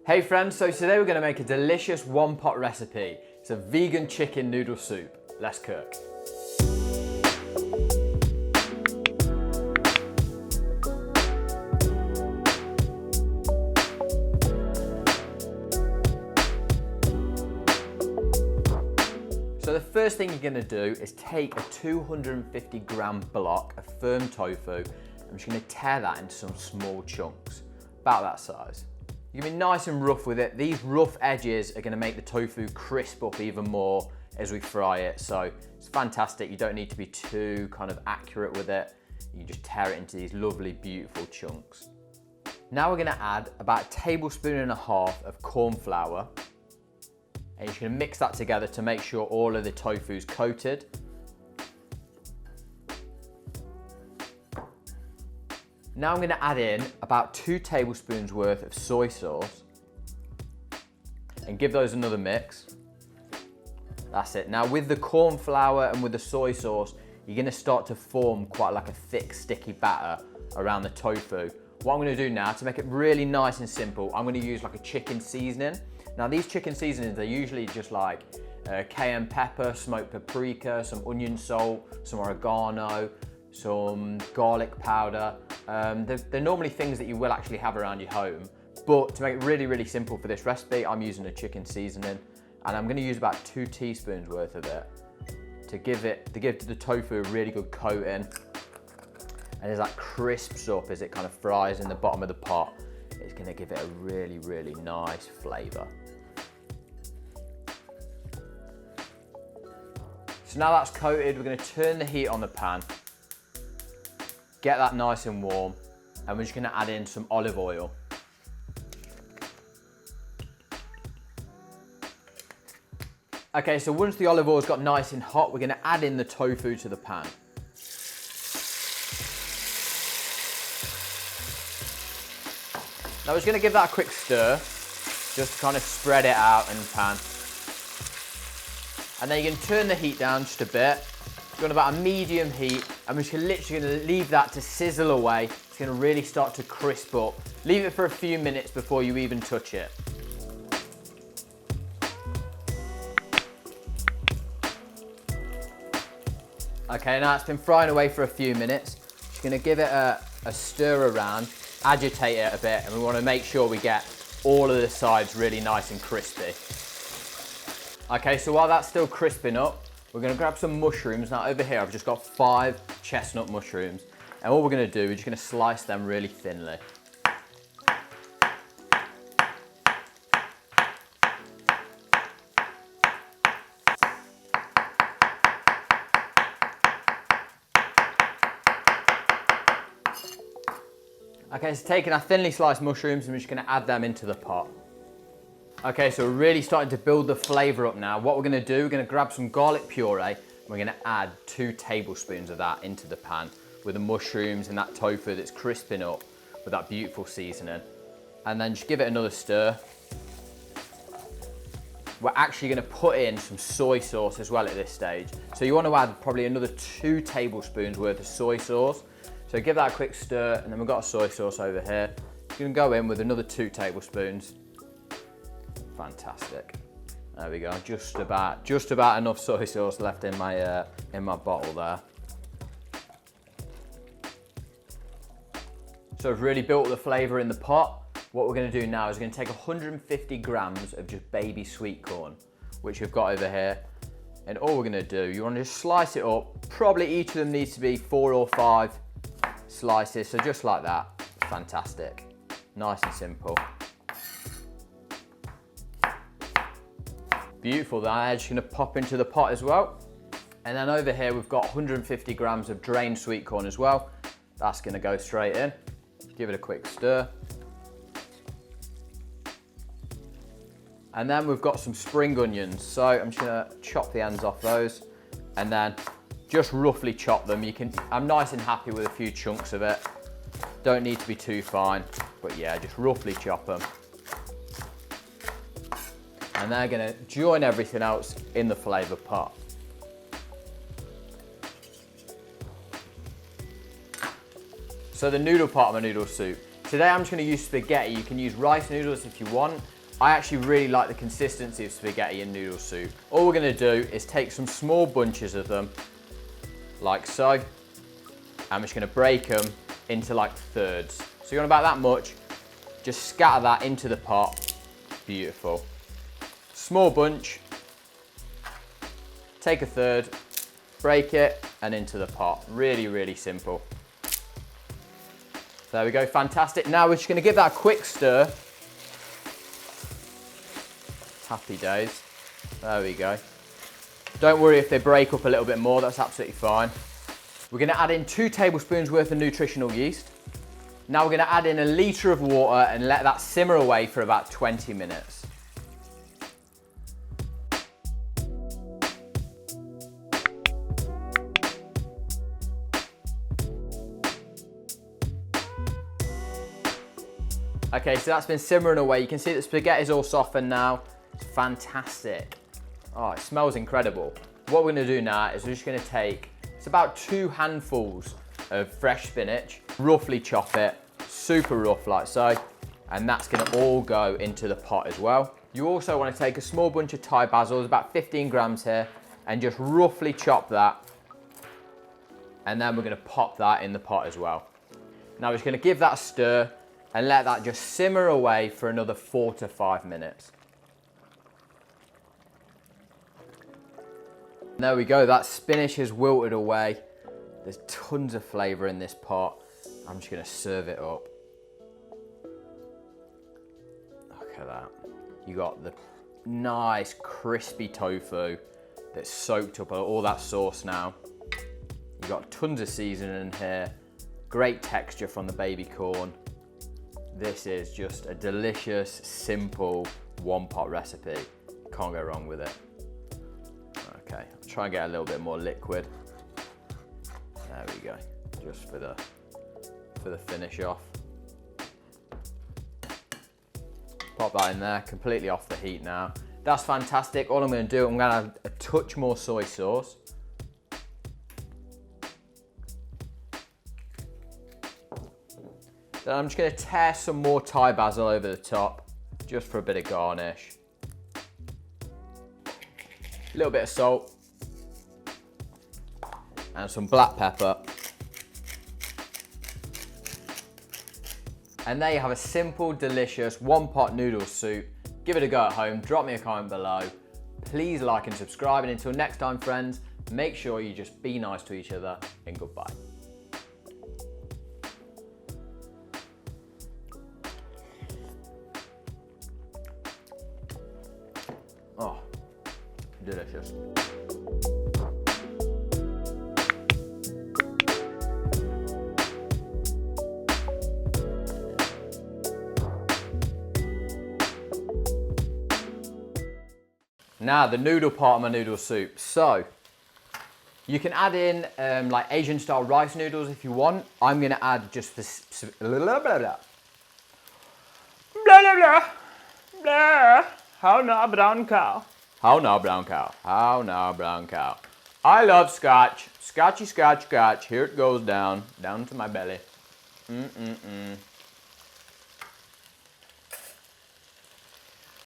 Hey friends, so today we're going to make a delicious one-pot recipe. It's a vegan chicken noodle soup. Let's cook. So the first thing you're going to do is take a 250 gram block of firm tofu. I'm just going to tear that into some small chunks, about that size. You're going to be nice and rough with it. These rough edges are going to make the tofu crisp up even more as we fry it. So it's fantastic. You don't need to be too kind of accurate with it. You just tear it into these lovely, beautiful chunks. Now we're going to add about 1.5 tablespoons of corn flour. And you're going to mix that together to make sure all of the tofu is coated. Now I'm going to add in about 2 tablespoons worth of soy sauce and give those another mix. That's it. Now with the corn flour and with the soy sauce, you're going to start to form quite like a thick, sticky batter around the tofu. What I'm going to do now to make it really nice and simple, I'm going to use like a chicken seasoning. Now these chicken seasonings are usually just like cayenne pepper, smoked paprika, some onion salt, some oregano, some garlic powder. They're normally things that you will actually have around your home, but to make it really, really simple for this recipe, I'm using a chicken seasoning, and I'm going to use about 2 teaspoons worth of it to give the tofu a really good coating. And as that crisps up, as it kind of fries in the bottom of the pot, it's going to give it a really, really nice flavour. So now that's coated, we're going to turn the heat on the pan, get that nice and warm, and we're just going to add in some olive oil. Okay, so once the olive oil's got nice and hot, we're going to add in the tofu to the pan. Now we're just going to give that a quick stir, just to kind of spread it out in the pan. And then you can turn the heat down just a bit. We're on about a medium heat, and we're just literally going to leave that to sizzle away. It's going to really start to crisp up. Leave it for a few minutes before you even touch it. Okay, now it's been frying away for a few minutes. Just going to give it a stir around, agitate it a bit, and we want to make sure we get all of the sides really nice and crispy. Okay, so while that's still crisping up, we're going to grab some mushrooms. Now over here I've just got 5 chestnut mushrooms, and what we're going to do is just going to slice them really thinly. Okay, so taking our thinly sliced mushrooms, and we're just going to add them into the pot. Okay, so we're really starting to build the flavour up now. What we're going to do, we're going to grab some garlic puree, and we're going to add 2 tablespoons of that into the pan with the mushrooms and that tofu that's crisping up with that beautiful seasoning. And then just give it another stir. We're actually going to put in some soy sauce as well at this stage. So you want to add probably another 2 tablespoons worth of soy sauce. So give that a quick stir, and then we've got a soy sauce over here. You're going to go in with another 2 tablespoons. Fantastic. There we go. Just about enough soy sauce left in my bottle there. So I've really built the flavour in the pot. What we're going to do now is we're going to take 150 grams of just baby sweet corn, which we've got over here. And all we're going to do, you want to just slice it up. Probably each of them needs to be 4 or 5 slices. So just like that. Fantastic. Nice and simple. Beautiful, that edge is going to pop into the pot as well. And then over here we've got 150 grams of drained sweet corn as well. That's going to go straight in. Give it a quick stir. And then we've got some spring onions. So I'm just going to chop the ends off those and then just roughly chop them. I'm nice and happy with a few chunks of it. Don't need to be too fine, but yeah, just roughly chop them. And they're going to join everything else in the flavour pot. So the noodle part of my noodle soup, Today I'm just gonna use spaghetti. You can use rice noodles if you want. I actually really like the consistency of spaghetti and noodle soup. All we're gonna do is take some small bunches of them, like so. I'm just gonna break them into like thirds. So you want about that much, just scatter that into the pot. Beautiful. Small bunch, take a third, break it, and into the pot. Really, really simple. There we go, fantastic. Now we're just gonna give that a quick stir. Happy days. There we go. Don't worry if they break up a little bit more, that's absolutely fine. We're gonna add in 2 tablespoons worth of nutritional yeast. Now we're gonna add in a litre of water and let that simmer away for about 20 minutes. Okay, so that's been simmering away. You can see the spaghetti's all softened now. It's fantastic. Oh, it smells incredible. What we're gonna do now is we're just gonna take, it's about 2 handfuls of fresh spinach, roughly chop it, super rough like so, and that's gonna all go into the pot as well. You also wanna take a small bunch of Thai basil, there's about 15 grams here, and just roughly chop that, and then we're gonna pop that in the pot as well. Now we're just gonna give that a stir, and let that just simmer away for another 4 to 5 minutes. There we go, that spinach has wilted away. There's tons of flavour in this pot. I'm just gonna serve it up. Look at that. You got the nice crispy tofu that's soaked up all that sauce now. You got tons of seasoning in here. Great texture from the baby corn. This is just a delicious, simple one-pot recipe. Can't go wrong with it. Okay, I'll try and get a little bit more liquid. There we go, just for the finish off. Pop that in there, completely off the heat now. That's fantastic. All I'm gonna do, I'm gonna add a touch more soy sauce. Then I'm just gonna tear some more Thai basil over the top, just for a bit of garnish. A little bit of salt. And some black pepper. And there you have a simple, delicious one-pot noodle soup. Give it a go at home, drop me a comment below. Please like and subscribe, and until next time friends, make sure you just be nice to each other, and goodbye. Oh, delicious. Now the noodle part of my noodle soup. So you can add in like Asian style rice noodles if you want. I'm gonna add just this blah blah blah blah blah blah blah. How now, brown cow? How now, brown cow? How now, brown cow? I love scotch. Scotchy, scotch, scotch. Here it goes down to my belly.